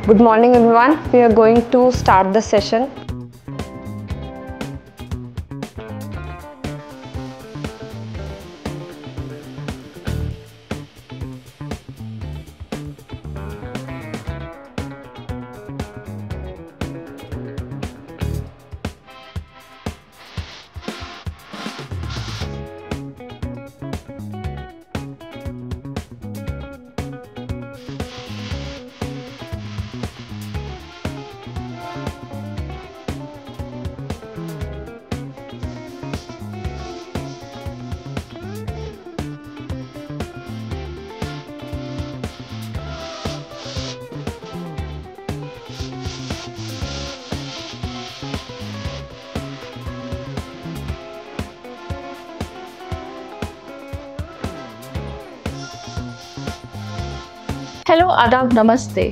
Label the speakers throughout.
Speaker 1: Good morning everyone. We are going to start the session.
Speaker 2: Hello, आदाब, नमस्ते।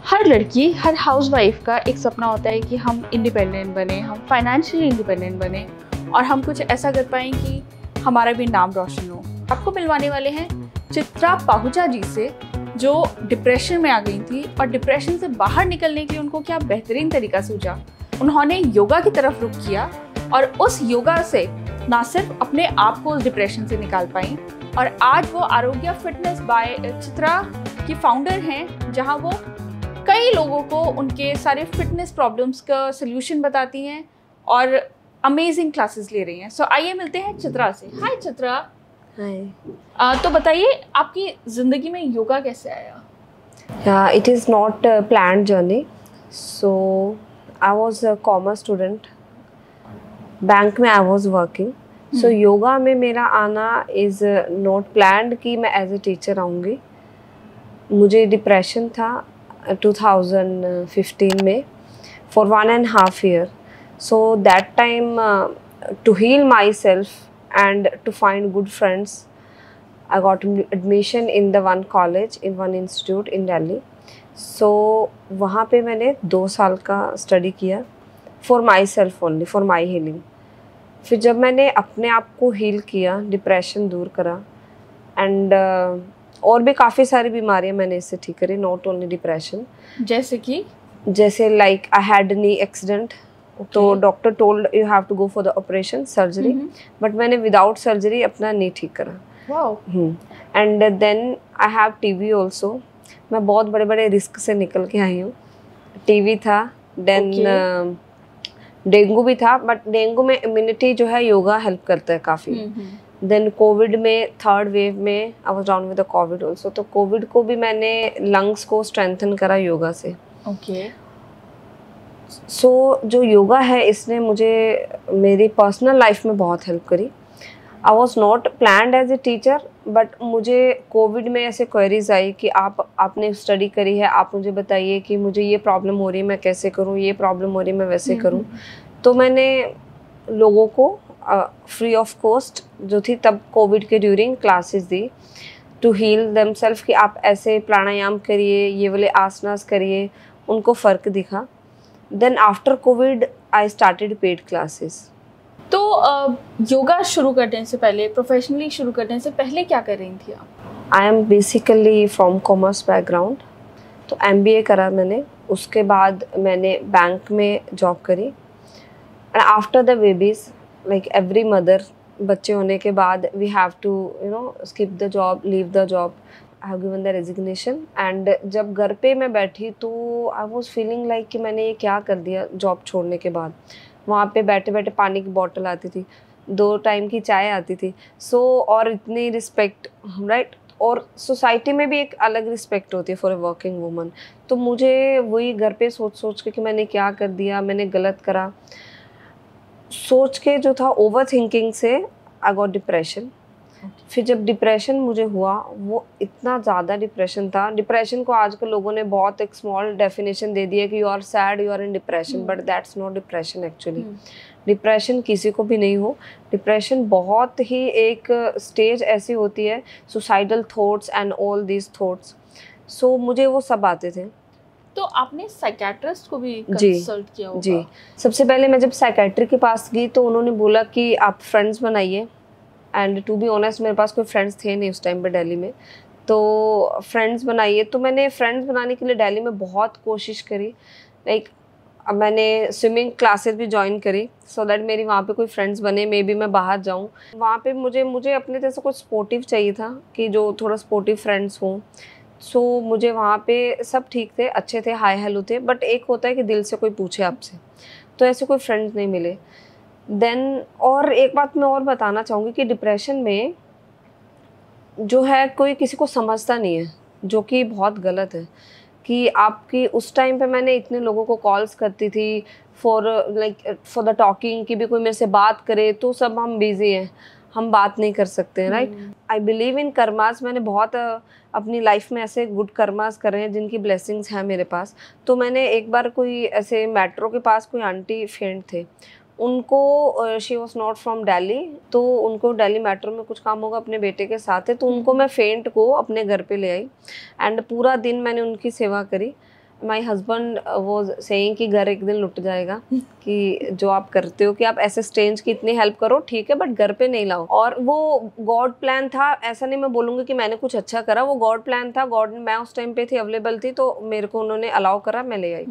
Speaker 2: हर लड़की, हर housewife का एक सपना होता है कि हम इंडिपेंडेंट बने, हम फाइनेंशियली इंडिपेंडेंट बने और हम कुछ ऐसा कर पाएँ कि हमारा भी नाम रोशन हो। आपको मिलवाने वाले हैं चित्रा पाहुजा जी से, जो डिप्रेशन में आ गई थी और डिप्रेशन से बाहर निकलने के लिए उनको क्या बेहतरीन तरीका सूझा। उन्होंने योगा की तरफ रुख किया और उस योगा से ना सिर्फ अपने आप को उस डिप्रेशन से निकाल पाई, और आज वो आरोग्य फिटनेस बाय चित्रा की फाउंडर हैं, जहां वो कई लोगों को उनके सारे फिटनेस प्रॉब्लम्स का सलूशन बताती हैं और अमेजिंग क्लासेस ले रही हैं। सो आइए मिलते हैं चित्रा से। हाय चित्रा।
Speaker 1: Hi.
Speaker 2: तो बताइए, आपकी ज़िंदगी में योगा कैसे आया?
Speaker 1: Yeah, it is not a planned journey. So I was a commerce student. Bank में I was working. So yoga में मेरा आना is not planned कि मैं as a teacher आऊँगी। मुझे डिप्रेशन था 2015 में for 1.5 year. So that time to heal myself and to find good friends, I got admission in the one college in one institute in Delhi. So वहाँ पे मैंने 2 साल का स्टडी किया for myself only, for my healing. फिर जब मैंने अपने आप को हील किया, डिप्रेशन दूर करा एंड और भी काफ़ी सारी बीमारियां मैंने इससे ठीक करी, नॉट ओनली डिप्रेशन। जैसे like I had knee accident, तो doctor told you have to go for the operation surgery, but मैंने विदाउट सर्जरी अपना नी ठीक करा। And then I have TB also. मैं बहुत बड़े बड़े रिस्क से निकल के आई हूँ। टीबी था, देन डेंगू भी था, बट डेंगू में इम्यूनिटी जो है योगा हेल्प करता है काफ़ी। देन कोविड में, थर्ड वेव में I was down with the Covid also, तो कोविड को भी मैंने लंग्स को स्ट्रेंथन करा योगा से। सो जो योगा है इसने मुझे मेरी पर्सनल लाइफ में बहुत हेल्प करी। I was not planned as a teacher, but मुझे कोविड में ऐसे क्वेरीज आई कि आपने स्टडी करी है, आप मुझे बताइए कि मुझे ये प्रॉब्लम हो रही है, मैं कैसे करूँ, ये प्रॉब्लम हो रही है, मैं वैसे करूँ। तो मैंने लोगों को फ्री ऑफ कॉस्ट जो थी तब कोविड के ड्यूरिंग क्लासेस दी टू हील देमसेल्फ, कि आप ऐसे प्राणायाम करिए, ये वाले आसनास करिए, उनको फ़र्क दिखा। Then after COVID I started paid classes.
Speaker 2: तो योगा शुरू करने से पहले, प्रोफेशनली शुरू करने से पहले क्या कर रही थी आप?
Speaker 1: I am basically from commerce background, तो MBA करा मैंने। उसके बाद मैंने बैंक में जॉब करी and after the babies, like every mother, बच्चे होने के बाद we have to skip the job, leave the job. I have given the resignation and जब घर पे मैं बैठी तो आई वाज फीलिंग लाइक कि मैंने ये क्या कर दिया जॉब छोड़ने के बाद। वहाँ पे बैठे बैठे पानी की बॉटल आती थी, 2 टाइम की चाय आती थी। सो और इतनी रिस्पेक्ट, राइट, और सोसाइटी में भी एक अलग रिस्पेक्ट होती है फॉर ए वर्किंग वूमन। तो मुझे वही घर पे सोच सोच के कि मैंने क्या कर दिया, मैंने गलत करा, सोच के जो था ओवर थिंकिंग से आई गॉट डिप्रेशन। फिर जब डिप्रेशन मुझे हुआ, वो इतना ज़्यादा डिप्रेशन था। डिप्रेशन को आजकल लोगों ने बहुत एक स्मॉल डेफिनेशन दे दी है कि you are sad, you are in depression, but that's not depression actually. Depression किसी को भी नहीं हो। डिप्रेशन बहुत ही एक स्टेज ऐसी होती है, suicidal thoughts and all these thoughts. So मुझे वो सब आते थे।
Speaker 2: तो आपने साइकेट्रिस्ट को भी कंसल्ट किया होगा?
Speaker 1: जी, सबसे पहले मैं जब साइकेट्रिस्ट के पास गई तो उन्होंने बोला कि आप फ्रेंड्स बनाइए, एंड टू बी ऑनेस्ट मेरे पास कोई फ्रेंड्स थे नहीं उस टाइम पे दिल्ली में। तो फ्रेंड्स बनाइए, तो मैंने फ्रेंड्स बनाने के लिए दिल्ली में बहुत कोशिश करी। लाइक अब मैंने स्विमिंग क्लासेस भी ज्वाइन करी सो दैट मेरी वहाँ पे कोई फ्रेंड्स बने, मे बी मैं बाहर जाऊँ। वहाँ पे मुझे अपने जैसे कुछ स्पोर्टिव चाहिए था कि जो थोड़ा स्पोर्टिव फ्रेंड्स हों। सो मुझे वहाँ पे सब ठीक थे, अच्छे थे, हाय हेलो थे, बट एक होता है कि दिल से कोई पूछे आपसे, तो ऐसे कोई फ्रेंड्स नहीं मिले। देन और एक बात मैं और बताना चाहूँगी कि डिप्रेशन में जो है कोई किसी को समझता नहीं है, जो कि बहुत गलत है। कि आपकी उस टाइम पे मैंने इतने लोगों को कॉल्स करती थी फॉर फॉर द टॉकिंग, कि भी कोई मेरे से बात करे, तो सब हम बिजी हैं, हम बात नहीं कर सकते हैं, right. I believe in karmas. मैंने बहुत अपनी लाइफ में ऐसे गुड कर्मास करे हैं जिनकी ब्लेसिंग्स हैं मेरे पास। तो मैंने एक बार कोई ऐसे मेट्रो के पास कोई आंटी फ्रेंड थे, उनको she was not from Delhi, तो उनको दिल्ली मेट्रो में कुछ काम होगा अपने बेटे के साथ है, तो उनको मैं फेंट को अपने घर पे ले आई एंड पूरा दिन मैंने उनकी सेवा करी। माई हस्बैंड वॉज सेइंग कि घर एक दिन लुट जाएगा कि जो आप करते हो, कि आप ऐसे स्ट्रेंज की इतनी हेल्प करो, ठीक है, बट घर पे नहीं लाओ। और वो गॉड प्लान था, ऐसा नहीं मैं बोलूँगी कि मैंने कुछ अच्छा करा, वो गॉड प्लान था। गॉड, मैं उस टाइम पे थी, अवेलेबल थी, तो मेरे को उन्होंने अलाउ करा, मैं ले आई।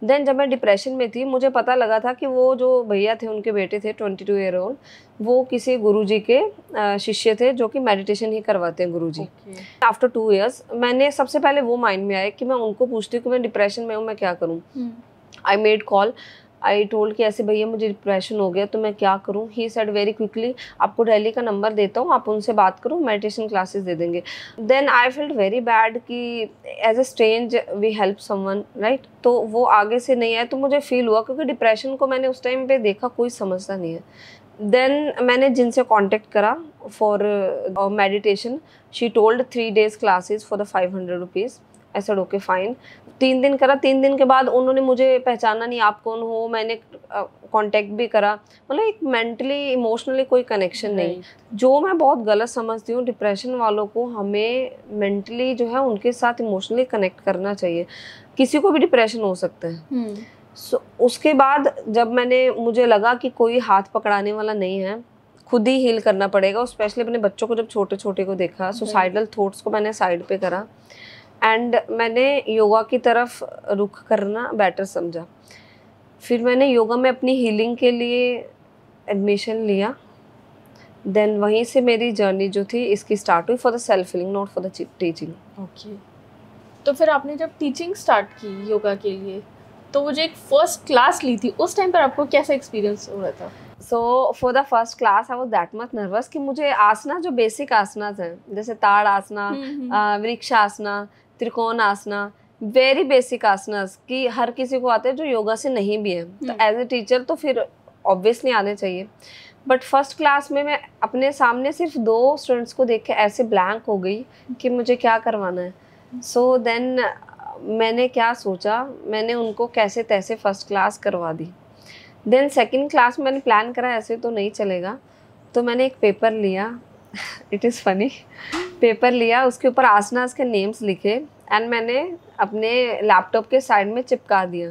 Speaker 1: देन जब मैं डिप्रेशन में थी, मुझे पता लगा था कि वो जो भैया थे, उनके बेटे थे 22 ईयर ओल्ड, वो किसी गुरुजी के शिष्य थे जो कि मेडिटेशन ही करवाते हैं गुरुजी। आफ्टर 2 इयर्स मैंने सबसे पहले वो माइंड में आया कि मैं उनको पूछती हूँ कि मैं डिप्रेशन में हूँ, मैं क्या करूँ। I made call, I told कि ऐसे भैया मुझे डिप्रेशन हो गया, तो मैं क्या करूँ। ही सेड वेरी क्विकली, आपको दिल्ली का नंबर देता हूँ, आप उनसे बात करो, मेडिटेशन क्लासेस दे देंगे। Then I felt very bad कि as a strange we help someone, right. तो वो आगे से नहीं आया, तो मुझे फील हुआ, क्योंकि डिप्रेशन को मैंने उस टाइम पे देखा कोई समझता नहीं है। देन मैंने जिनसे कांटेक्ट करा for meditation, she told 3 days classes for the 500 rupees. I said okay fine. 3 दिन करा, 3 दिन के बाद उन्होंने मुझे पहचाना नहीं, आप कौन हो। मैंने कांटेक्ट भी करा, मतलब एक मेंटली इमोशनली कोई कनेक्शन नहीं, जो मैं बहुत गलत समझती हूँ। डिप्रेशन वालों को हमें मेंटली जो है उनके साथ इमोशनली कनेक्ट करना चाहिए। किसी को भी डिप्रेशन हो सकता है। उसके बाद जब मुझे लगा कि कोई हाथ पकड़ाने वाला नहीं है, खुद ही हील करना पड़ेगा। स्पेशली अपने बच्चों को जब छोटे छोटे को देखा, सुसाइडल थॉट्स को मैंने साइड पे करा एंड मैंने योगा की तरफ रुख करना बेटर समझा। फिर मैंने योगा में अपनी हीलिंग के लिए एडमिशन लिया। देन वहीं से मेरी जर्नी जो थी इसकी स्टार्ट हुई, for the self healing, not for the teaching.
Speaker 2: Okay, तो फिर आपने जब टीचिंग स्टार्ट की योगा के लिए, तो वो जो एक फर्स्ट क्लास ली थी, उस टाइम पर आपको कैसा एक्सपीरियंस हो रहा था?
Speaker 1: So for the first class I was that much nervous कि मुझे आसना, जो बेसिक आसनास हैं, जैसे ताड़ आसना, वृक्ष आसना, त्रिकोण आसना, वेरी बेसिक आसनास कि हर किसी को आते हैं जो योगा से नहीं भी है, तो एज ए टीचर तो फिर ऑब्वियसली आने चाहिए। बट फर्स्ट क्लास में मैं अपने सामने सिर्फ 2 स्टूडेंट्स को देख के ऐसे ब्लैंक हो गई कि मुझे क्या करवाना है। सो देन मैंने क्या सोचा, मैंने उनको कैसे तैसे फर्स्ट क्लास करवा दी। देन सेकंड क्लास में मैंने प्लान करा ऐसे तो नहीं चलेगा, तो मैंने एक पेपर लिया इट इज़ फनी, पेपर लिया, उसके ऊपर आसनास के नेम्स लिखे एंड मैंने अपने लैपटॉप के साइड में चिपका दिया।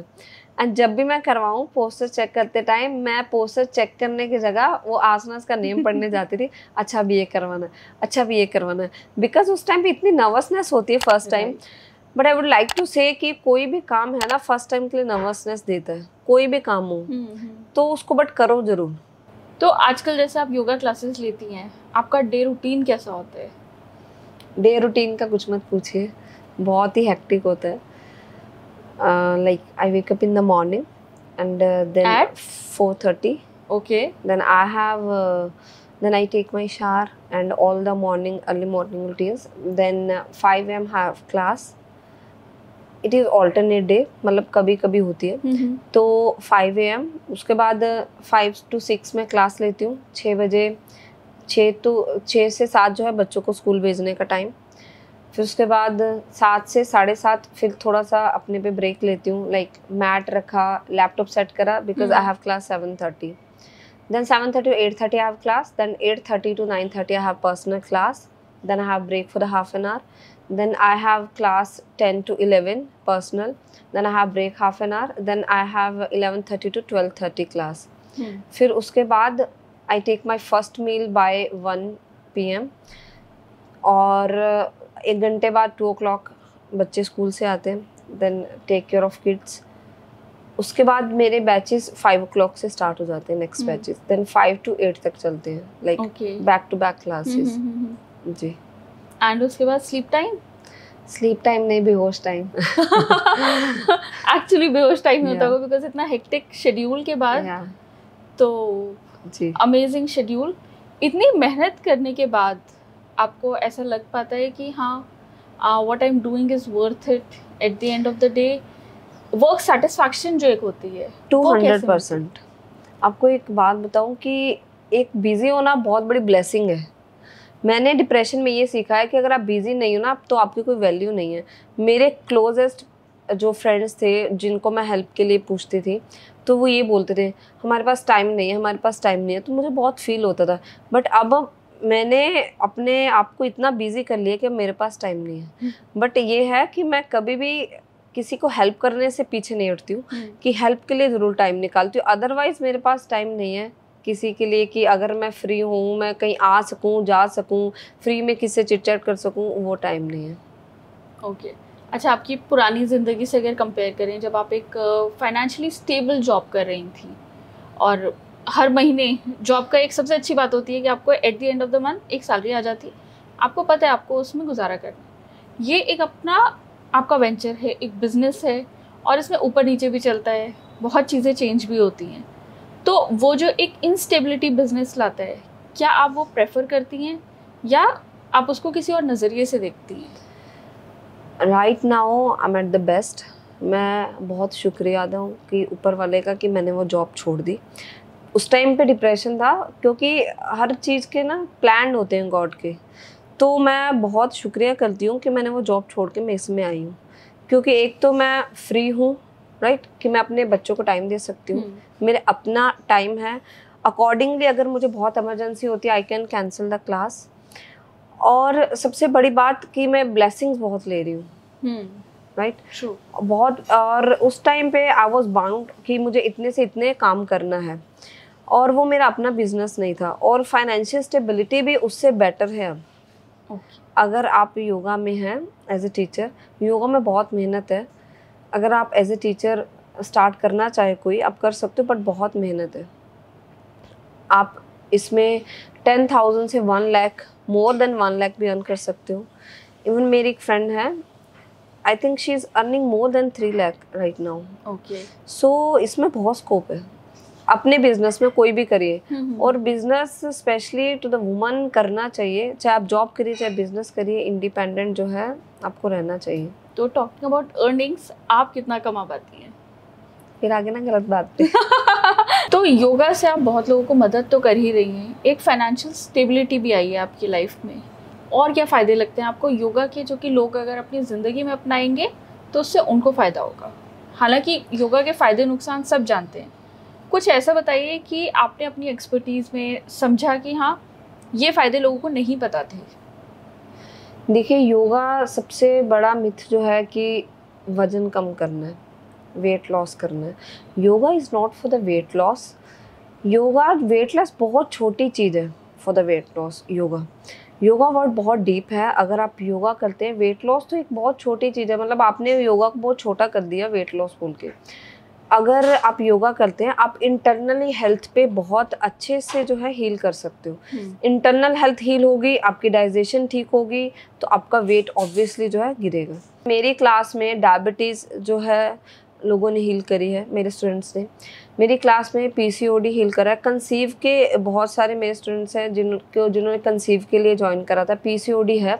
Speaker 1: एंड जब भी मैं करवाऊँ पोस्टर चेक करते टाइम, मैं पोस्टर चेक करने की जगह वो आसनास का नेम पढ़ने जाती थी। अच्छा अभी ये करवाना है, अच्छा अभी ये करवाना है, बिकॉज उस टाइम पे इतनी नर्वसनेस होती है first time. But I would like to say कि कोई भी काम है ना, फर्स्ट टाइम के लिए नर्वसनेस देता है, कोई भी काम हो तो उसको बट करो जरूर।
Speaker 2: तो आजकल जैसे आप योगा क्लासेस लेती हैं, आपका डे रूटीन कैसा होता है?
Speaker 1: डे रूटीन का कुछ मत पूछिए, बहुत ही हेक्टिक होता है। Like I wake up in the morning and then
Speaker 2: At?
Speaker 1: 4:30
Speaker 2: Okay.
Speaker 1: then I take my shower and all the early morning routines. Then 5 a.m. have class. It is alternate day, मतलब कभी कभी होती है। तो 5 a.m. उसके बाद 5 to 6 में class लेती हूँ। 6 बजे 6 से 7 जो है बच्चों को स्कूल भेजने का टाइम। फिर उसके बाद 7 से 7:30 फिर थोड़ा सा अपने पे ब्रेक लेती हूँ, लाइक मैट रखा, लैपटॉप सेट करा, because I have class 7:30. Then 7:30 to 8:30 I have class. Then 8:30 to 9:30 I have personal class. Then I have break for the half an hour. Then I have class 10 to 11 personal. Then I have break half an hour. Then I have 11:30 to 12:30 class. फिर उसके बाद I take my first meal by 1 p.m. और 1 घंटे बाद 2 o'clock बच्चे school से आते हैं, then take care of kids. उसके बाद मेरे बैचेस 5 o'clock से स्टार्ट हो जाते हैं, नेक्स्ट बैचेस, देन 5 to 8 तक चलते हैं, like back to back classes. जी।
Speaker 2: एंड उसके बाद स्लीप टाइम
Speaker 1: नहीं, बेहोश टाइम।
Speaker 2: एक्चुअली बेहोश टाइम होता होगा बिकॉज इतना हेक्टिक शेड्यूल के बाद। तो
Speaker 1: जी,
Speaker 2: अमेजिंग शेड्यूल। इतनी मेहनत करने के बाद आपको ऐसा लग पाता है कि हाँ, what I am doing is worth it at the end of the day? Work satisfaction जो एक होती है
Speaker 1: 200%। आपको एक बात बताऊं कि एक बिजी होना बहुत बड़ी ब्लेसिंग है। मैंने डिप्रेशन में ये सीखा है कि अगर आप बिजी नहीं हो ना, तो आपकी कोई वैल्यू नहीं है। मेरे क्लोजेस्ट जो फ्रेंड्स थे जिनको मैं हेल्प के लिए पूछती थी, तो वो ये बोलते थे हमारे पास टाइम नहीं है, हमारे पास टाइम नहीं है। तो मुझे बहुत फील होता था, बट अब मैंने अपने आप को इतना बिजी कर लिया कि मेरे पास टाइम नहीं है। बट ये है कि मैं कभी भी किसी को हेल्प करने से पीछे नहीं हटती हूँ, कि हेल्प के लिए ज़रूर टाइम निकालती हूँ। अदरवाइज़ मेरे पास टाइम नहीं है किसी के लिए कि अगर मैं फ्री हूँ, मैं कहीं आ सकूँ, जा सकूँ, फ्री में किसी से चिट चैट कर सकूँ, वो टाइम नहीं है।
Speaker 2: ओके। अच्छा, आपकी पुरानी ज़िंदगी से अगर कंपेयर करें, जब आप एक फाइनेंशियली स्टेबल जॉब कर रही थी और हर महीने जॉब का एक सबसे अच्छी बात होती है कि आपको at the end of the month एक सैलरी आ जाती है, आपको पता है आपको उसमें गुजारा करना। ये एक अपना आपका वेंचर है, एक बिज़नेस है, और इसमें ऊपर नीचे भी चलता है, बहुत चीज़ें चेंज भी होती हैं। तो वो जो एक इनस्टेबिलिटी बिजनेस लाता है, क्या आप वो प्रेफर करती हैं या आप उसको किसी और नज़रिए से देखती हैं?
Speaker 1: Right now I M at the best. मैं बहुत शुक्रिया अदा हूँ कि ऊपर वाले का कि मैंने वो जॉब छोड़ दी। उस टाइम पे डिप्रेशन था, क्योंकि हर चीज़ के ना प्लान होते हैं गॉड के। तो मैं बहुत शुक्रिया करती हूँ कि मैंने वो जॉब छोड़ के मैं इसमें आई हूँ, क्योंकि एक तो मैं फ्री हूँ, राइट, कि मैं अपने बच्चों को टाइम दे सकती हूँ, मेरे अपना टाइम है। अकॉर्डिंगली अगर मुझे बहुत इमरजेंसी होती है, I can cancel the class. और सबसे बड़ी बात कि मैं ब्लेसिंग्स बहुत ले रही हूँ, राइट, बहुत। और उस टाइम पे आई वॉज बाउंड कि मुझे इतने से इतने काम करना है, और वो मेरा अपना बिजनेस नहीं था, और फाइनेंशियल स्टेबिलिटी भी उससे बेटर है अब। अगर आप योगा में हैं एज ए टीचर, योगा में बहुत मेहनत है। अगर आप एज ए टीचर स्टार्ट करना चाहे कोई, आप कर सकते हो, बट बहुत मेहनत है। आप इसमें 10,000 से 1 लाख, मोर देन 1 लाख भी अर्न कर सकते हो। इवन मेरी एक फ्रेंड है, I think she is earning more than 3 lakh right now.
Speaker 2: Okay.
Speaker 1: So इसमें बहुत स्कोप है। अपने बिजनेस में कोई भी करिए, और business specially to the woman करना चाहिए। चाहे आप जॉब करिए, चाहे बिजनेस करिए, इंडिपेंडेंट जो है आपको रहना चाहिए।
Speaker 2: तो टॉकिंग अबाउट अर्निंग्स, आप कितना कमा पाती हैं?
Speaker 1: फिर आगे ना गलत बात पे।
Speaker 2: तो योगा से आप बहुत लोगों को मदद तो कर ही रही हैं, एक फाइनेंशियल स्टेबिलिटी भी आई है आपकी लाइफ में। और क्या फ़ायदे लगते हैं आपको योगा के, जो कि लोग अगर अपनी ज़िंदगी में अपनाएंगे तो उससे उनको फ़ायदा होगा? हालांकि योगा के फ़ायदे नुकसान सब जानते हैं, कुछ ऐसा बताइए कि आपने अपनी एक्सपर्टीज़ में समझा कि हाँ, ये फ़ायदे लोगों को नहीं पता थे।
Speaker 1: देखिए, योगा सबसे बड़ा मिथ जो है कि वज़न कम करना है, वेट लॉस करना है। Yoga is not for the weight loss. Yoga, weight loss बहुत छोटी चीज़ है for the weight loss. Yoga word बहुत डीप है। अगर आप योगा करते हैं, वेट लॉस तो एक बहुत छोटी चीज़ है। मतलब आपने योगा को बहुत छोटा कर दिया वेट लॉस बोल के। अगर आप योगा करते हैं, आप इंटरनली हेल्थ पे बहुत अच्छे से जो है हील कर सकते हो। इंटरनल हेल्थ हील होगी, आपकी डाइजेशन ठीक होगी, तो आपका वेट ऑब्वियसली जो है गिरेगा। मेरी क्लास में डायबिटीज़ जो है लोगों ने हील करी है, मेरे स्टूडेंट्स ने। मेरी क्लास में पीसीओडी हील करा है। कंसीव के बहुत सारे मेरे स्टूडेंट्स हैं जिन्होंने कंसीव के लिए ज्वाइन करा था। पीसीओडी है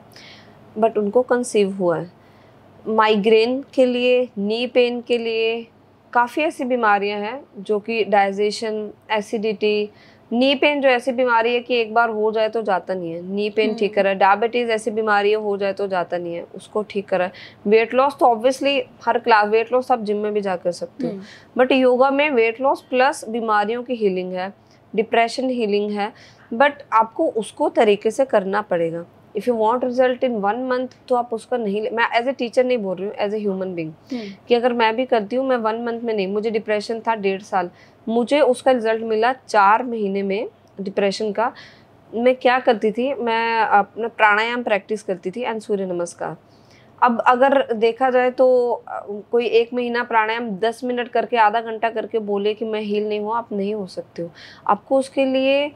Speaker 1: बट उनको कंसीव हुआ है। माइग्रेन के लिए, नी पेन के लिए, काफ़ी ऐसी बीमारियां हैं जो कि डाइजेशन, एसिडिटी, नी पेन जो ऐसी बीमारी है कि एक बार हो जाए तो जाता नहीं है, नी पेन ठीक करा है। डायबिटीज़ ऐसी बीमारी है, हो जाए तो जाता नहीं है, उसको ठीक करा है। वेट लॉस तो ऑब्वियसली हर क्लास, वेट लॉस आप जिम में भी जा कर सकते हो, बट योगा में वेट लॉस प्लस बीमारियों की हीलिंग है, डिप्रेशन हीलिंग है, बट आपको उसको तरीके से करना पड़ेगा। If you want result in 1 month, तो आप उसका नहीं, मैं एज ए टीचर नहीं बोल रही हूँ, एज ए ह्यूमन बीइंग, कि अगर मैं भी करती हूँ, मैं 1 मंथ में नहीं, मुझे डिप्रेशन था 1.5 साल, मुझे उसका रिजल्ट मिला 4 महीने में डिप्रेशन का। मैं क्या करती थी, मैं अपना प्राणायाम प्रैक्टिस करती थी एंड सूर्य नमस्कार। अब अगर देखा जाए तो कोई 1 महीना प्राणायाम 10 मिनट करके, आधा घंटा करके बोले कि मैं हील नहीं हुआ, आप नहीं हो सकते हो। आपको उसके लिए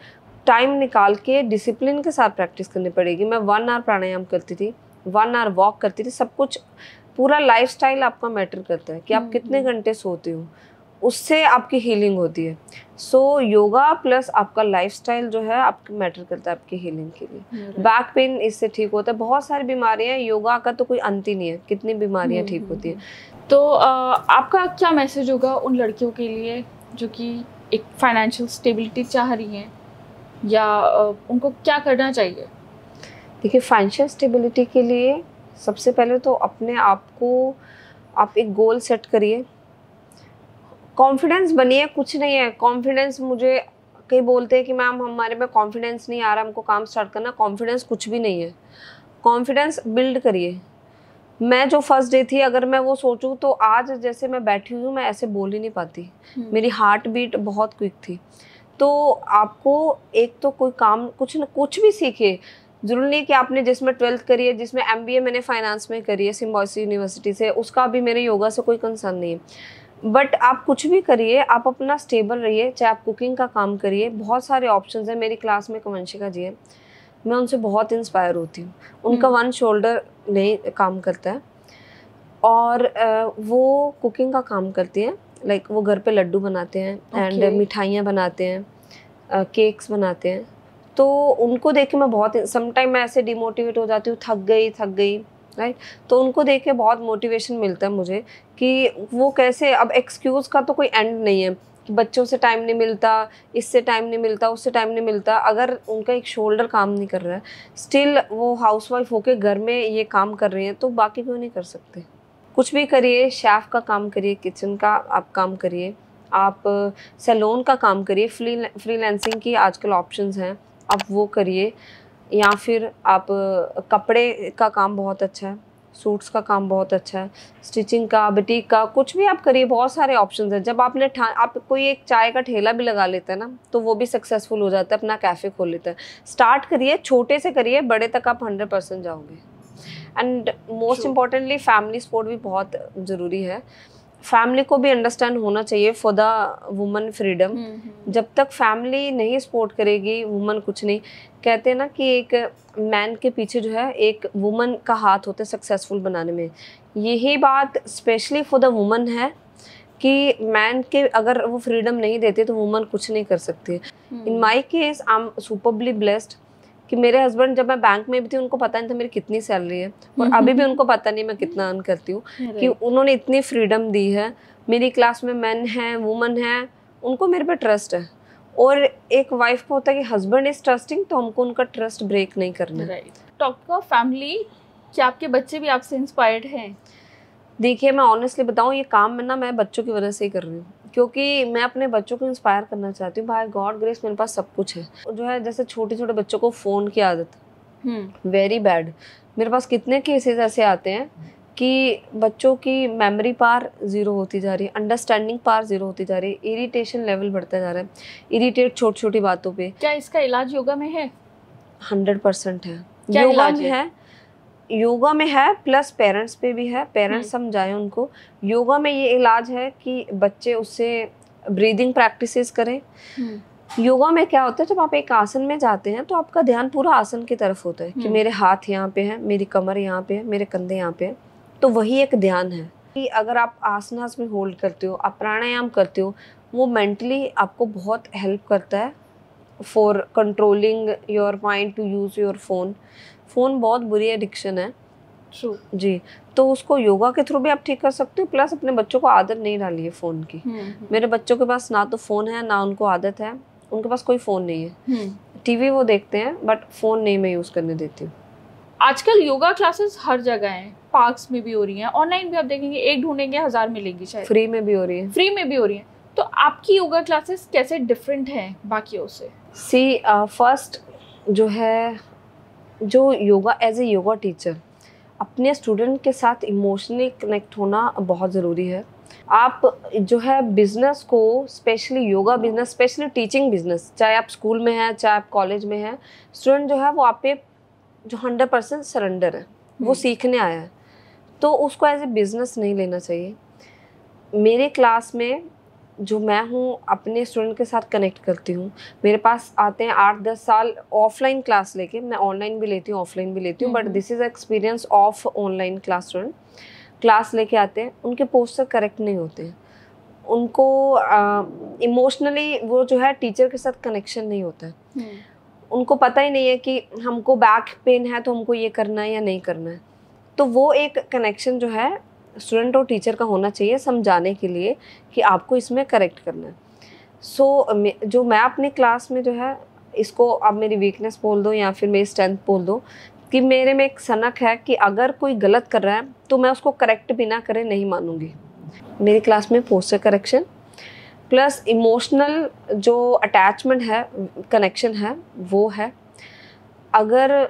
Speaker 1: टाइम निकाल के डिसिप्लिन के साथ प्रैक्टिस करनी पड़ेगी। मैं 1 आवर प्राणायाम करती थी, 1 आवर वॉक करती थी। सब कुछ, पूरा लाइफस्टाइल आपका मैटर करता है कि आप कितने घंटे सोते हो, उससे आपकी हीलिंग होती है। सो योगा प्लस आपका लाइफस्टाइल जो है आपके मैटर करता है आपकी हीलिंग के लिए। बैक पेन इससे ठीक होता है, बहुत सारी बीमारियां, योगा का तो कोई अंत ही नहीं है, कितनी बीमारियां ठीक होती हैं।
Speaker 2: तो आपका क्या मैसेज होगा उन लड़कियों के लिए जो कि एक फाइनेंशियल स्टेबिलिटी चाह रही हैं, या उनको क्या करना चाहिए?
Speaker 1: देखिए, फाइनेंशियल स्टेबिलिटी के लिए सबसे पहले तो अपने आप को आप एक गोल सेट करिए, कॉन्फिडेंस बनिए। कुछ नहीं है कॉन्फिडेंस, मुझे कई बोलते हैं कि मैम हमारे में कॉन्फिडेंस नहीं आ रहा, हमको काम स्टार्ट करना। कॉन्फिडेंस कुछ भी नहीं है, कॉन्फिडेंस बिल्ड करिए। मैं जो फर्स्ट डे थी, अगर मैं वो सोचूं तो आज जैसे मैं बैठी हुई हूँ, मैं ऐसे बोल ही नहीं पाती। मेरी हार्ट बीट बहुत क्विक थी। तो आपको एक तो कोई काम, कुछ भी सीखिए। जरूरी नहीं कि आपने जिसमें 12th करी है, जिसमें MBA मैंने फाइनेंस में करी है सिम्बायोसिस यूनिवर्सिटी से, उसका भी मेरे योगा से कोई कंसर्न नहीं है। बट आप कुछ भी करिए, आप अपना स्टेबल रहिए। चाहे आप कुकिंग का काम करिए, बहुत सारे ऑप्शंस हैं। मेरी क्लास में कवंशिका जी है, मैं उनसे बहुत इंस्पायर होती हूँ। उनका 1 शोल्डर नहीं काम करता है, और वो कुकिंग का काम करती हैं। लाइक वो घर पे लड्डू बनाते हैं एंड मिठाइयाँ बनाते हैं, केक्स बनाते हैं। तो उनको देख के मैं बहुत, समटाइम मैं ऐसे डिमोटिवेट हो जाती हूँ, थक गई राइट। तो उनको देख के बहुत मोटिवेशन मिलता है मुझे कि वो कैसे, अब एक्सक्यूज़ का तो कोई एंड नहीं है कि बच्चों से टाइम नहीं मिलता, इससे टाइम नहीं मिलता, उससे टाइम नहीं मिलता। अगर उनका एक शोल्डर काम नहीं कर रहा है, स्टिल वो हाउसवाइफ होके घर में ये काम कर रही हैं, तो बाकी क्यों नहीं कर सकते? कुछ भी करिए, शेफ का काम करिए, किचन का आप काम करिए, आप सैलून का काम करिए, फ्रीलांसिंग की आजकल ऑप्शंस हैं, आप वो करिए। या फिर आप कपड़े का काम बहुत अच्छा है, सूट्स का काम बहुत अच्छा है, स्टिचिंग का, बुटीक का, कुछ भी आप करिए, बहुत सारे ऑप्शंस हैं। जब आपने आप कोई एक चाय का ठेला भी लगा लेता है ना, तो वो भी सक्सेसफुल हो जाता है, अपना कैफ़े खोल लेता है। स्टार्ट करिए, छोटे से करिए, बड़े तक आप 100% जाओगे। And most importantly family support भी बहुत ज़रूरी है। फैमिली को भी अंडरस्टैंड होना चाहिए फॉर द वुमन फ्रीडम। जब तक फैमिली नहीं सपोर्ट करेगी, वुमन कुछ नहीं। कहते हैं ना कि एक मैन के पीछे जो है एक वुमन का हाथ होता है सक्सेसफुल बनाने में। यही बात स्पेशली फॉर द वुमन है कि मैन के अगर वो फ्रीडम नहीं देते तो वुमन कुछ नहीं कर सकती। In my case I am superbly blessed कि मेरे हस्बैंड, जब मैं बैंक में भी थी, उनको पता नहीं था मेरी कितनी सैलरी है, और अभी भी उनको पता नहीं मैं कितना अर्न करती हूँ, कि उन्होंने इतनी फ्रीडम दी है। मेरी क्लास में मैन हैं, वुमन हैं, उनको मेरे पे ट्रस्ट है। और एक वाइफ को होता है कि हस्बैंड इज ट्रस्टिंग, तो हमको उनका ट्रस्ट ब्रेक नहीं करना है।
Speaker 2: टॉक ऑफ फैमिली, क्या आपके बच्चे भी आपसे इंस्पायर्ड हैं?
Speaker 1: देखिए, मैं ऑनेस्टली बताऊँ, ये काम में ना मैं बच्चों की वजह से ही कर रही हूँ, क्योंकि मैं अपने बच्चों को इंस्पायर करना चाहती हूँ। बाय गॉड ग्रेस मेरे पास सब कुछ है। जो है, जैसे छोटे छोटे बच्चों को फ़ोन की आदत, वेरी बैड। मेरे पास कितने केसेस ऐसे आते हैं कि बच्चों की मेमोरी पावर 0 होती जा रही है, अंडरस्टैंडिंग पावर 0 होती जा रही है, इरिटेशन लेवल बढ़ता जा रहा है, इरिटेट छोटी छोटी बातों पे।
Speaker 2: क्या इसका इलाज योगा में है?
Speaker 1: 100% है।
Speaker 2: योगा
Speaker 1: में है प्लस पेरेंट्स पे भी है। पेरेंट्स समझाएं उनको। योगा में ये इलाज है कि बच्चे उससे ब्रीदिंग प्रैक्टिसेस करें। योगा में क्या होता है, जब आप एक आसन में जाते हैं तो आपका ध्यान पूरा आसन की तरफ होता है कि मेरे हाथ यहाँ पे हैं, मेरी कमर यहाँ पे है, मेरे कंधे यहाँ पे हैं। तो वही एक ध्यान है कि अगर आप आसनास में होल्ड करते हो, आप प्राणायाम करते हो, वो मेंटली आपको बहुत हेल्प करता है for controlling your mind to use your phone. Phone बहुत बुरी एडिक्शन है।
Speaker 2: ट्रू
Speaker 1: जी, तो उसको योगा के थ्रू भी आप ठीक कर सकते हो। प्लस अपने बच्चों को आदत नहीं डालिए फ़ोन की। मेरे बच्चों के पास ना तो फ़ोन है, ना उनको आदत है, उनके पास कोई फ़ोन नहीं है। टीवी वो देखते हैं, बट फ़ोन नहीं मैं यूज़ करने देती हूँ।
Speaker 2: आजकल योगा क्लासेस हर जगह हैं, पार्क्स में भी हो रही हैं, ऑनलाइन भी आप देखेंगे, एक ढूंढेंगे 1000 मिलेंगी, शायद
Speaker 1: फ्री में भी हो रही है।
Speaker 2: तो आपकी योगा क्लासेस कैसे डिफरेंट हैं बाकियों से?
Speaker 1: सी फर्स्ट जो है, जो yoga as a yoga teacher अपने स्टूडेंट के साथ इमोशनली कनेक्ट होना बहुत ज़रूरी है। आप जो है बिजनेस को, specially yoga business, specially teaching business, चाहे आप स्कूल में हैं चाहे आप कॉलेज में हैं, स्टूडेंट जो है वो आप पे जो 100% सरेंडर है, वो सीखने आया है, तो उसको एज ए बिजनेस नहीं लेना चाहिए। मेरे क्लास में जो मैं हूँ अपने स्टूडेंट के साथ कनेक्ट करती हूँ। मेरे पास आते हैं 8-10 साल ऑफलाइन क्लास लेके, मैं ऑनलाइन भी लेती हूँ ऑफलाइन भी लेती हूँ, but this is experience of online class student. Class लेके आते हैं, उनके पोस्चर करेक्ट नहीं होते हैं, उनको इमोशनली वो जो है टीचर के साथ कनेक्शन नहीं होता है, उनको पता ही नहीं है कि हमको बैक पेन है तो हमको ये करना है या नहीं करना है। तो वो एक कनेक्शन जो है स्टूडेंट और टीचर का होना चाहिए समझाने के लिए कि आपको इसमें करेक्ट करना है। सो जो मैं अपनी क्लास में जो है, इसको आप मेरी वीकनेस बोल दो या फिर मेरी स्ट्रेंथ बोल दो, कि मेरे में एक सनक है कि अगर कोई गलत कर रहा है तो मैं उसको करेक्ट बिना करे नहीं मानूंगी। मेरी क्लास में पोस्चर करेक्शन प्लस इमोशनल जो अटैचमेंट है, कनेक्शन है, वो है। अगर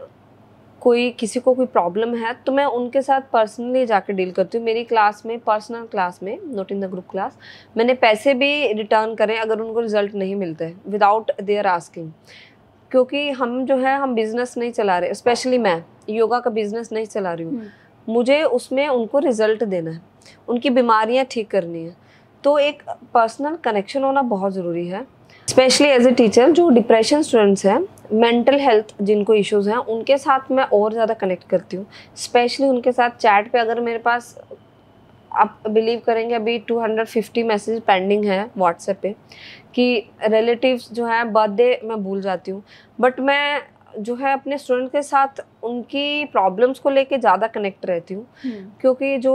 Speaker 1: कोई किसी को कोई प्रॉब्लम है तो मैं उनके साथ पर्सनली जाके डील करती हूँ। मेरी क्लास में, पर्सनल क्लास में, not in the group class, मैंने पैसे भी रिटर्न करे अगर उनको रिजल्ट नहीं मिलते हैं विदाउट देयर आस्किंग, क्योंकि हम जो है हम बिजनेस नहीं चला रहे, स्पेशली मैं योगा का बिजनेस नहीं चला रही हूँ, मुझे उसमें उनको रिजल्ट देना है, उनकी बीमारियाँ ठीक करनी है। तो एक पर्सनल कनेक्शन होना बहुत ज़रूरी है, स्पेशली एज ए टीचर। जो डिप्रेशन स्टूडेंट्स हैं, मेंटल हेल्थ जिनको इश्यूज़ हैं, उनके साथ मैं और ज़्यादा कनेक्ट करती हूँ, स्पेशली उनके साथ चैट पे। अगर मेरे पास, आप बिलीव करेंगे, अभी 250 मैसेज पेंडिंग है व्हाट्सएप पे कि रिलेटिव्स जो है बर्थडे मैं भूल जाती हूँ, बट मैं जो है अपने स्टूडेंट के साथ उनकी प्रॉब्लम्स को लेके ज़्यादा कनेक्ट रहती हूँ, क्योंकि जो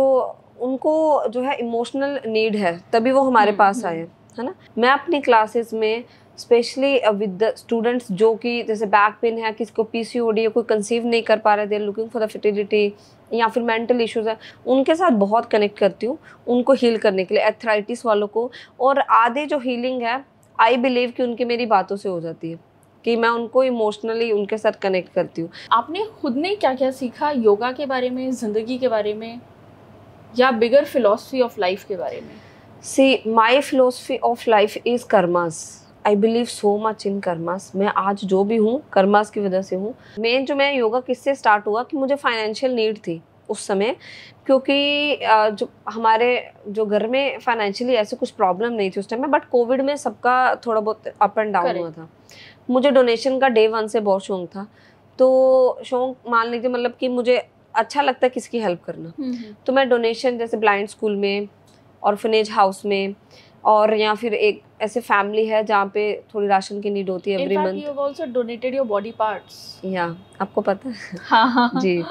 Speaker 1: उनको जो है इमोशनल नीड है तभी वो हमारे पास आए, है ना। मैं अपनी क्लासेस में स्पेशली विद द स्टूडेंट्स जो कि जैसे बैक पेन है, किसी को पीसीओडी है, कोई कंसीव नहीं कर पा रहे, they are looking for the fertility, या फिर मेंटल इश्यूज है, उनके साथ बहुत कनेक्ट करती हूँ उनको हील करने के लिए, एथराइटिस वालों को। और आधे जो हीलिंग है, आई बिलीव कि उनकी मेरी बातों से हो जाती है, कि मैं उनको इमोशनली उनके साथ कनेक्ट करती हूँ।
Speaker 2: आपने खुद ने क्या क्या सीखा योगा के बारे में, ज़िंदगी के बारे में, या बिगर फिलॉसफी ऑफ लाइफ के बारे में?
Speaker 1: See, my philosophy of life is karmas. I believe so much in karmas. मैं आज जो भी हूँ कर्मास की वजह से हूँ। मेन जो मैं योगा किससे स्टार्ट हुआ कि मुझे फाइनेंशियल नीड थी उस समय, क्योंकि जो हमारे जो घर में फाइनेंशियली ऐसे कुछ प्रॉब्लम नहीं थी उस टाइम में, बट कोविड में सबका थोड़ा बहुत अप एंड डाउन हुआ था। मुझे डोनेशन का डे 1 से बहुत शौक था, तो शौक मान लीजिए, मतलब कि मुझे अच्छा लगता है किसकी हेल्प करना, तो मैं डोनेशन जैसे ब्लाइंड स्कूल में, ऑर्फनेज हाउस में, और या फिर एक ऐसे फैमिली है जहाँ पे थोड़ी राशन की नीड होती है every month.
Speaker 2: You have also donated your body parts.
Speaker 1: या आपको पता है?
Speaker 2: हाँ
Speaker 1: जी,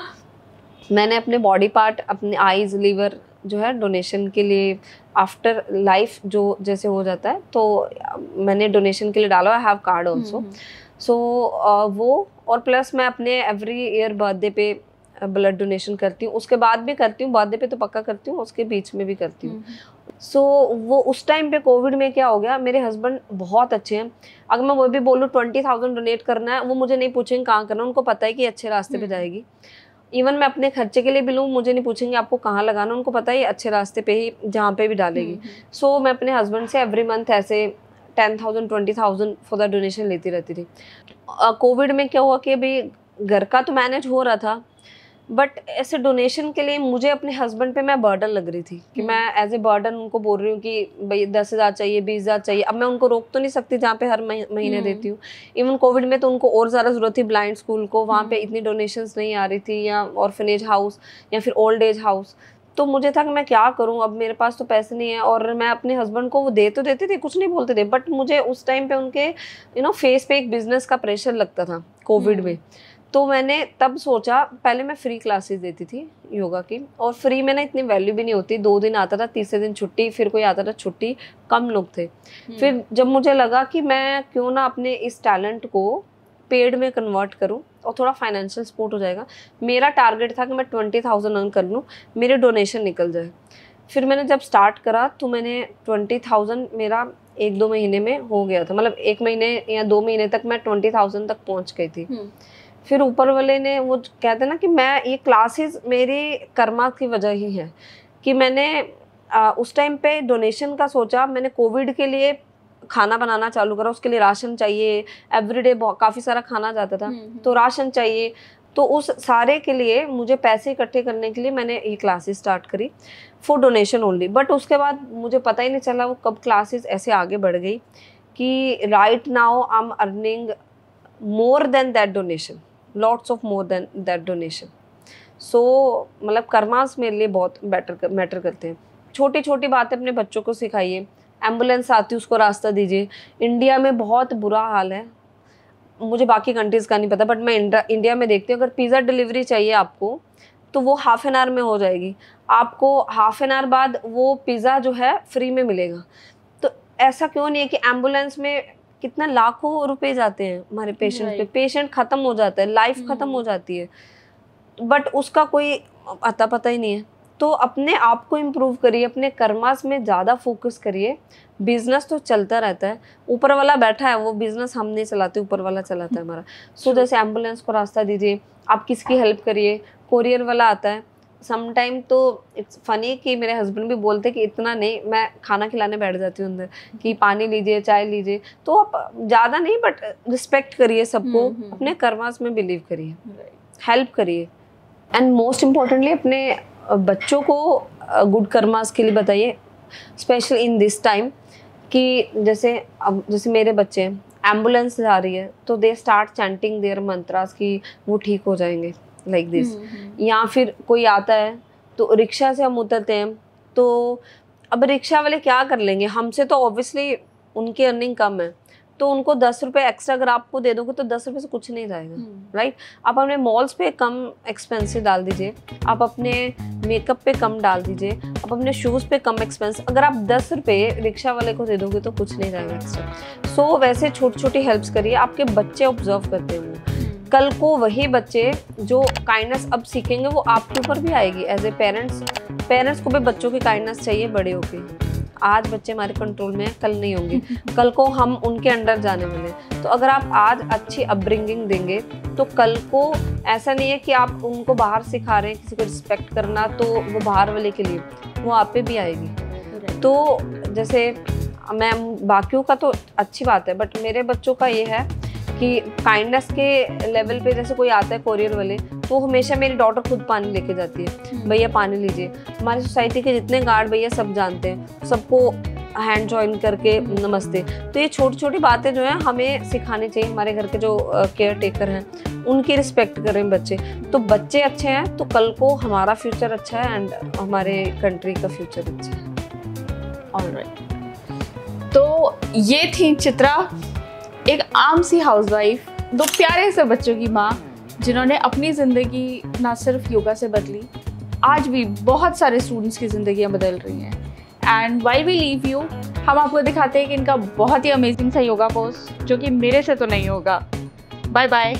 Speaker 1: मैंने अपने बॉडी पार्ट, अपने आईज, लीवर जो है डोनेशन के लिए, आफ्टर लाइफ जो जैसे हो जाता है, तो मैंने डोनेशन के लिए डाला। I have card also. So वो, और प्लस मैं अपने एवरी ईयर बर्थडे पे ब्लड डोनेशन करती हूँ, उसके बाद भी करती हूँ, बर्थडे पे तो पक्का करती हूँ, उसके बीच में भी करती हूँ। सो वो उस टाइम पे कोविड में क्या हो गया, मेरे हस्बैंड बहुत अच्छे हैं, अगर मैं वो भी बोलूँ 20,000 डोनेट करना है, वो मुझे नहीं पूछेंगे कहाँ करना, उनको पता है कि अच्छे रास्ते पे जाएगी। इवन मैं अपने खर्चे के लिए भी लूँ, मुझे नहीं पूछेंगे आपको कहाँ लगाना, उनको पता है ये अच्छे रास्ते पे ही जहाँ पे भी डालेगी। सो मैं अपने हस्बैंड से एवरी मंथ ऐसे 10,000 20,000 फॉर द डोनेशन लेती रहती थी। कोविड में क्या हुआ कि अभी घर का तो मैनेज हो रहा था, बट ऐसे डोनेशन के लिए मुझे अपने हस्बैंड पे मैं बर्डन लग रही थी कि मैं एज ए बर्डन उनको बोल रही हूँ कि भाई 10,000 चाहिए, 20,000 चाहिए। अब मैं उनको रोक तो नहीं सकती जहाँ पे हर महीने देती हूँ। इवन कोविड में तो उनको और ज़्यादा ज़रूरत थी ब्लाइंड स्कूल को, वहाँ पे इतनी डोनेशंस नहीं आ रही थी, या ऑर्फनेज हाउस या फिर ओल्ड एज हाउस। तो मुझे था कि मैं क्या करूँ, अब मेरे पास तो पैसे नहीं है। और मैं अपने हस्बैंड को वो दे तो देते थे, कुछ नहीं बोलते थे, बट मुझे उस टाइम पे उनके फेस पे एक बिजनेस का प्रेशर लगता था कोविड में। तो मैंने तब सोचा, पहले मैं फ्री क्लासेस देती थी योगा की, और फ्री में ना इतनी वैल्यू भी नहीं होती, 2 दिन आता था, तीसरे दिन छुट्टी, फिर कोई आता था छुट्टी, कम लोग थे। फिर जब मुझे लगा कि मैं क्यों ना अपने इस टैलेंट को पेड में कन्वर्ट करूं और थोड़ा फाइनेंशियल सपोर्ट हो जाएगा। मेरा टारगेट था कि मैं 20,000 अर्न कर लूँ, मेरे डोनेशन निकल जाए। फिर मैंने जब स्टार्ट करा तो मैंने 20,000 मेरा 1-2 महीने में हो गया था, मतलब 1 महीने या 2 महीने तक मैं 20,000 तक पहुँच गई थी। फिर ऊपर वाले ने, वो कहते हैं ना कि मैं ये क्लासेस मेरी कर्मा की वजह ही है, कि मैंने उस टाइम पे डोनेशन का सोचा मैंने। कोविड के लिए खाना बनाना चालू करा, उसके लिए राशन चाहिए, एवरीडे काफ़ी सारा खाना जाता था, तो राशन चाहिए। तो उस सारे के लिए मुझे पैसे इकट्ठे करने के लिए मैंने ये क्लासेस स्टार्ट करी फॉर डोनेशन ओनली। बट उसके बाद मुझे पता ही नहीं चला वो कब क्लासेस ऐसे आगे बढ़ गई कि right now I am earning more than that donation, lots of more than that donation. So मतलब कर्मास मेरे लिए बहुत मैटर करते हैं। छोटी छोटी बातें अपने बच्चों को सिखाइए। एम्बुलेंस आती है उसको रास्ता दीजिए। इंडिया में बहुत बुरा हाल है, मुझे बाकी कंट्रीज़ का नहीं पता, बट मैं इंडिया में देखती हूँ अगर पिज़्ज़ा डिलीवरी चाहिए आपको तो वो हाफ एन आवर में हो जाएगी, आपको हाफ एन आवर बाद वो पिज़्ज़ा जो है फ्री में मिलेगा। तो ऐसा क्यों नहीं है कि एम्बुलेंस में कितना लाखों रुपए जाते हैं हमारे पेशेंट पे, पेशेंट ख़त्म हो जाता है, लाइफ ख़त्म हो जाती है, बट उसका कोई अता पता ही नहीं है। तो अपने आप को इम्प्रूव करिए, अपने कर्मास में ज़्यादा फोकस करिए। बिजनेस तो चलता रहता है, ऊपर वाला बैठा है, वो बिजनेस हम नहीं चलाते, ऊपर वाला चलाता है हमारा। सो जैसे एम्बुलेंस को रास्ता दीजिए, आप किसकी हेल्प करिए, कोरियर वाला आता है समटाइम। तो इट्स फनी कि मेरे हस्बैंड भी बोलते हैं कि इतना नहीं, मैं खाना खिलाने बैठ जाती हूँ अंदर कि पानी लीजिए, चाय लीजिए। तो आप ज़्यादा नहीं बट रिस्पेक्ट करिए सबको, अपने कर्मास में बिलीव करिए, हेल्प करिए, एंड मोस्ट इम्पॉर्टेंटली अपने बच्चों को गुड कर्मास के लिए बताइए, स्पेशली इन दिस टाइम। कि जैसे मेरे बच्चे एम्बुलेंस जा रही है तो they start chanting there mantras कि वो ठीक हो जाएंगे, लाइक दिस। या फिर कोई आता है तो रिक्शा से हम उतरते हैं, तो अब रिक्शा वाले क्या कर लेंगे, हमसे तो ऑब्वियसली उनकी अर्निंग कम है, तो उनको 10 रुपये एक्स्ट्रा अगर आपको दे दोगे तो 10 रुपये से कुछ नहीं जाएगा, राइट। आप अपने मॉल्स पे कम एक्सपेंसिव डाल दीजिए, आप अपने मेकअप पे कम डाल दीजिए, आप अपने शूज़ पे कम एक्सपेंस। अगर आप 10 रुपये रिक्शा वाले को दे दोगे तो कुछ नहीं जाएगा एक्स्ट्रा। सो वैसे छोटी छोटी हेल्प्स करिए, आपके बच्चे ऑब्जर्व करते हैं वो। कल को वही बच्चे जो काइंडनेस अब सीखेंगे वो आपके ऊपर भी आएगी एज ए पेरेंट्स को भी बच्चों की काइंडनेस चाहिए बड़े होके। आज बच्चे हमारे कंट्रोल में हैं, कल नहीं होंगे, कल को हम उनके अंडर जाने वाले। तो अगर आप आज अच्छी अपब्रिंगिंग देंगे तो कल को ऐसा नहीं है कि आप उनको बाहर सिखा रहे हैं किसी को रिस्पेक्ट करना, तो वो बाहर वाले के लिए वो आप पे भी आएगी। तो जैसे मैं बाकियों का तो अच्छी बात है, बट मेरे बच्चों का ये है कि काइंडनेस के लेवल पे जैसे कोई आता है कोरियर वाले, तो हमेशा मेरी डॉटर खुद पानी लेके जाती है, भैया पानी लीजिए। हमारी सोसाइटी के जितने गार्ड भैया सब जानते हैं, सबको हैंड जॉइन करके नमस्ते। तो ये छोटी छोटी बातें जो है हमें सिखानी चाहिए। हमारे घर के जो केयर टेकर हैं उनकी रिस्पेक्ट करें बच्चे, तो बच्चे अच्छे हैं तो कल को हमारा फ्यूचर अच्छा है एंड हमारे कंट्री का फ्यूचर अच्छा है।
Speaker 2: ऑलराइट, तो ये थी चित्रा, एक आम सी हाउसवाइफ, दो प्यारे से बच्चों की माँ, जिन्होंने अपनी ज़िंदगी ना सिर्फ योगा से बदली, आज भी बहुत सारे स्टूडेंट्स की ज़िंदगियाँ बदल रही हैं। And while we leave you, हम आपको दिखाते हैं कि इनका बहुत ही अमेजिंग सा योगा पोज, जो कि मेरे से तो नहीं होगा। Bye bye.